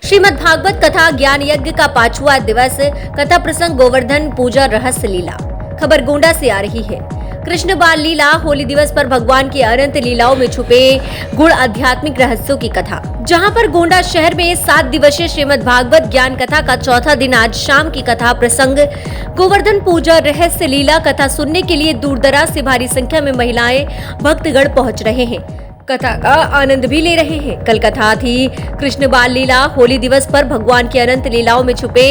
श्रीमद्भागवत कथा ज्ञान यज्ञ का 5वां दिवस। कथा प्रसंग गोवर्धन पूजा रहस्य लीला। खबर गोंडा से आ रही है। कृष्ण बाल लीला होली दिवस पर भगवान की अनंत लीलाओं में छुपे गुण आध्यात्मिक रहस्यों की कथा। जहां पर गोंडा शहर में 7 दिवसीय श्रीमद् भागवत ज्ञान कथा का चौथा दिन आज शाम की कथा प्रसंग गोवर्धन पूजा रहस्य लीला कथा सुनने के लिए दूर दराज से भारी संख्या में महिलाएं भक्तगण पहुंच रहे हैं, कथा का आनंद भी ले रहे हैं। कल कथा थी कृष्ण बाल लीला। होली दिवस पर भगवान की अनंत लीलाओं में छुपे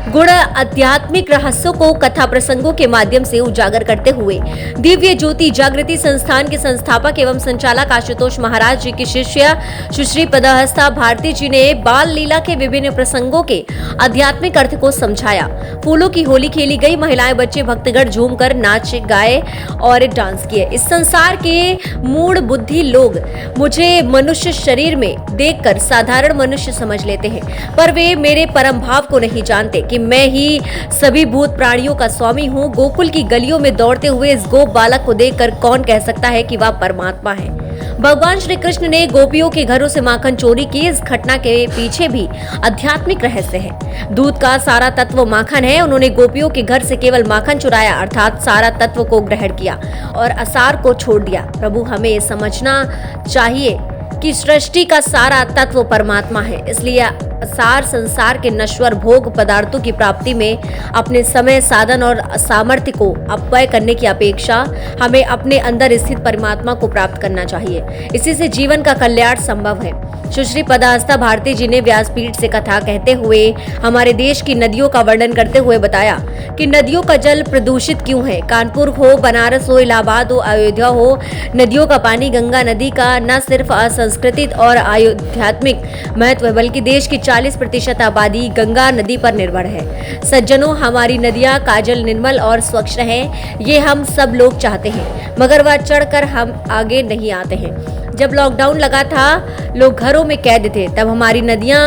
गुण आध्यात्मिक रहस्यों को कथा प्रसंगों के माध्यम से उजागर करते हुए दिव्य ज्योति जागृति संस्थान के संस्थापक एवं संचालक आशुतोष महाराज जी की शिष्य सुश्री पदहस्ता भारती जी ने बाल लीला के विभिन्न प्रसंगों के आध्यात्मिक अर्थ को समझाया। फूलों की होली खेली गई। महिलाएं बच्चे भक्तगण झूमकर नाच गाए और डांस किए। इस संसार के मूढ़ बुद्धि लोग मुझे मनुष्य शरीर में देखकर साधारण मनुष्य समझ लेते हैं, पर वे मेरे परम भाव को नहीं जानते कि मैं ही सभी भूत प्राणियों का स्वामी हूँ। गोकुल की गलियों में दौड़ते हुए इस गोप बालक को देखकर कौन कह सकता है कि वह परमात्मा है। भगवान श्री कृष्ण ने गोपियों के घरों से माखन चोरी की। इस घटना के पीछे भी आध्यात्मिक रहस्य है। दूध का सारा तत्व माखन है। उन्होंने गोपियों के घर से केवल माखन चुराया, अर्थात सारा तत्व को ग्रहण किया और असार को छोड़ दिया। प्रभु, हमें समझना चाहिए कि सृष्टि का सारा तत्व परमात्मा है, इसलिए सार संसार के नश्वर भोग पदार्थों की प्राप्ति में अपने समय, साधन और सामर्थ्य को अपव्यय करने की अपेक्षा हमें अपने अंदर स्थित परमात्मा को प्राप्त करना चाहिए। इसी से जीवन का कल्याण संभव है। सुश्री पदहस्ता भारती जी ने व्यासपीठ से कथा कहते हुए हमारे देश की नदियों का वर्णन करते हुए बताया कि नदियों का जल प्रदूषित क्यों है। कानपुर हो, बनारस हो, इलाहाबाद हो, अयोध्या हो, नदियों का पानी गंगा नदी का न सिर्फ असंस्कृतित और आध्यात्मिक महत्व बल्कि देश की 40% आबादी गंगा नदी पर निर्भर है। सज्जनों, हमारी नदियां काजल, निर्मल और स्वच्छ रहें, ये हम सब लोग चाहते हैं, मगर वह चढ़कर हम आगे नहीं आते हैं। जब लॉकडाउन लगा था, लोग घरों में कैद थे, तब हमारी नदियां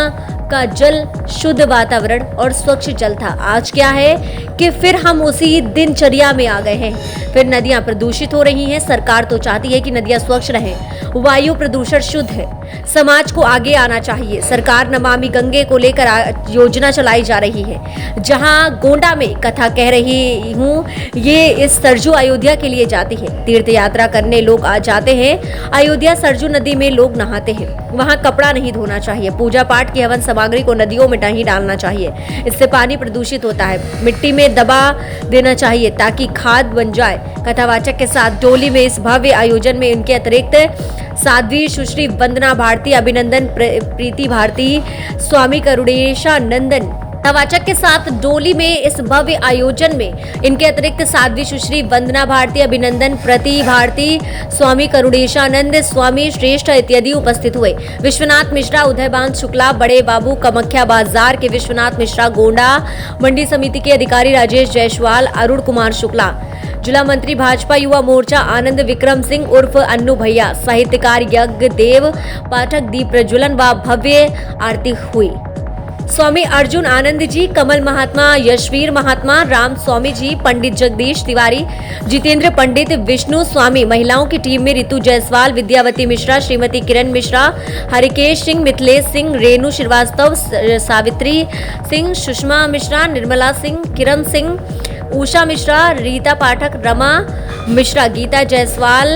का जल शुद्ध वातावरण और स्वच्छ जल था। आज क्या है कि फिर हम उसी दिनचर्या में आ गए हैं। फिर नदियां प्रदूषित हो रही हैं। सरकार तो चाहती है कि नदियां स्वच्छ रहें, वायु प्रदूषण शुद्ध है। समाज को आगे आना चाहिए। सरकार नमामि गंगे को लेकर योजना चलाई जा रही है। जहां गोंडा में कथा कह रही हूँ, ये इस सरजू अयोध्या के लिए जाती है। तीर्थ यात्रा करने लोग आ जाते हैं। अयोध्या सरजू नदी में लोग नहाते हैं। वहां कपड़ा नहीं धोना चाहिए। पूजा पाठ की हवन सामग्री को नदियों में नहीं डालना चाहिए, इससे पानी प्रदूषित होता है। मिट्टी में दबा देना चाहिए ताकि खाद बन जाए। कथावाचक के साथ डोली में इस भव्य आयोजन में इनके अतिरिक्त साध्वी सुश्री वंदना भारती, अभिनंदन प्रीति भारती, स्वामी करुणेशानंदन। कथावाचक के साथ डोली में इस भव्य आयोजन में इनके अतिरिक्त साध्वी सुश्री वंदना भारती, अभिनंदन प्रति भारती, स्वामी करुणेशानंद, स्वामी श्रेष्ठ इत्यादि उपस्थित हुए। विश्वनाथ मिश्रा, उदयबान शुक्ला, बड़े बाबू, कमख्या बाजार के विश्वनाथ मिश्रा, गोंडा मंडी समिति के अधिकारी राजेश जायसवाल, अरुण कुमार शुक्ला, जिला मंत्री भाजपा युवा मोर्चा आनंद विक्रम सिंह उर्फ अन्नू भैया, साहित्यकार यज्ञ देव पाठक, दीप प्रज्वलन व भव्य आरती हुई। स्वामी अर्जुन आनंद जी, कमल महात्मा, यशवीर महात्मा, राम स्वामी जी, पंडित जगदीश तिवारी, जितेंद्र पंडित, विष्णु स्वामी। महिलाओं की टीम में रितु जायसवाल, विद्यावती मिश्रा, श्रीमती किरण मिश्रा, हरिकेश सिंह, मिथिलेश सिंह, रेणु श्रीवास्तव, सावित्री सिंह, सुषमा मिश्रा, निर्मला सिंह, किरण सिंह, उषा मिश्रा, रीता पाठक, रमा मिश्रा, गीता जायसवाल,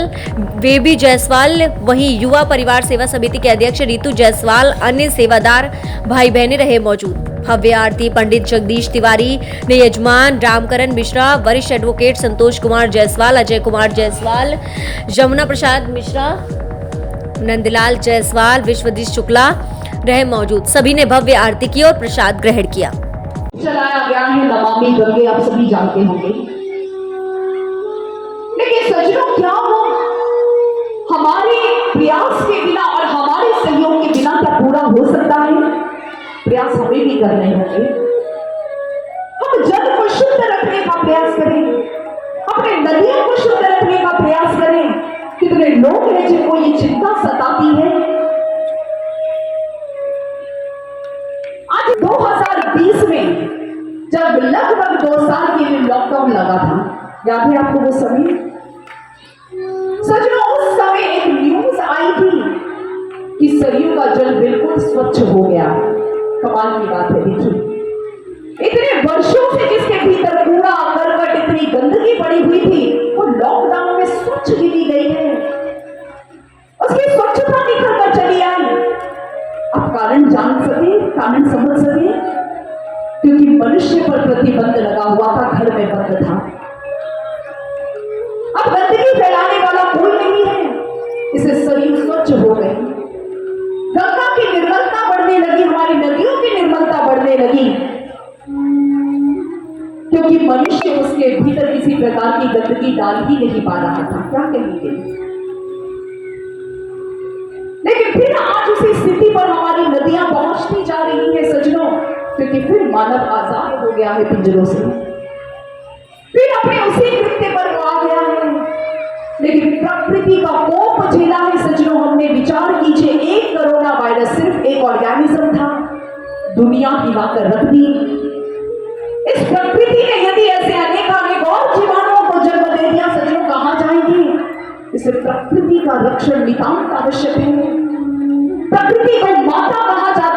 बेबी जायसवाल। वहीं युवा परिवार सेवा समिति के अध्यक्ष रितु जायसवाल, अन्य सेवादार भाई बहनें रहे मौजूद। भव्य आरती पंडित जगदीश तिवारी ने यजमान, रामकरण मिश्रा, वरिष्ठ एडवोकेट संतोष कुमार जायसवाल, अजय कुमार जायसवाल, यमुना प्रसाद मिश्रा, नंदलाल जायसवाल, विश्वजीत शुक्ला रहे मौजूद। सभी ने भव्य आरती की और प्रसाद ग्रहण किया। चलाया गया है नमामि गंगे, आप सभी जानते होंगे। लेकिन सज्जनों, क्या वो हमारे प्रयास के बिना और हमारे सहयोग के बिना क्या पूरा हो सकता है? प्रयास हमें भी करने होंगे। हम जल को शुद्ध रखने का प्रयास करें, अपने नदियों को शुद्ध रखने का प्रयास करें। कितने लोग हैं जिनको ये चिंता सताती है। आज 2020 में जब लगभग 2 साल के लिए लॉकडाउन लगा था, याद है आपको वो समय? सज्जनों, उस समय एक न्यूज आई थी कि सरयू का जल बिल्कुल स्वच्छ हो गया। कमाल की बात है। देखिए, इतने वर्षों से जिसके भीतर कूड़ा करकट इतनी गंदगी पड़ी हुई थी, वो लॉकडाउन में स्वच्छ गिनी गई है, उसकी स्वच्छता निखर कर चली आई। आप कारण जान सके, कारण समझ सके, क्योंकि मनुष्य पर प्रतिबंध लगा हुआ था, घर में बंद था। अब गंदगी फैलाने वाला कोई नहीं है, इसे शरीर स्वच्छ हो गए, गंगा की निर्मलता बढ़ने लगी, हमारी नदियों की निर्मलता बढ़ने लगी, क्योंकि मनुष्य उसके भीतर किसी प्रकार की गंदगी डाल ही नहीं पा रहा था। क्या कहेंगे? लेकिन फिर आज उसी स्थिति पर हमारी नदियां पहुंचती जा रही है सज्जनों, क्योंकि फिर मानव आजाद हो गया है पिंजरों से, फिर अपने उसी कृत्य पर वो आ गया है। लेकिन प्रकृति का कोप झेला है सज्जनों। हमने विचार कीजिए, एक कोरोना वायरस सिर्फ एक ऑर्गेनिज्म था, दुनिया हिलाकर रख दी। इस प्रकृति ने यदि ऐसे अनेक और जीवाणुओं को जन्म दे दिया सज्जनों, कहां जाएंगे? इसे प्रकृति का रक्षण नितांत आवश्यक है। प्रकृति को माता कहा जाता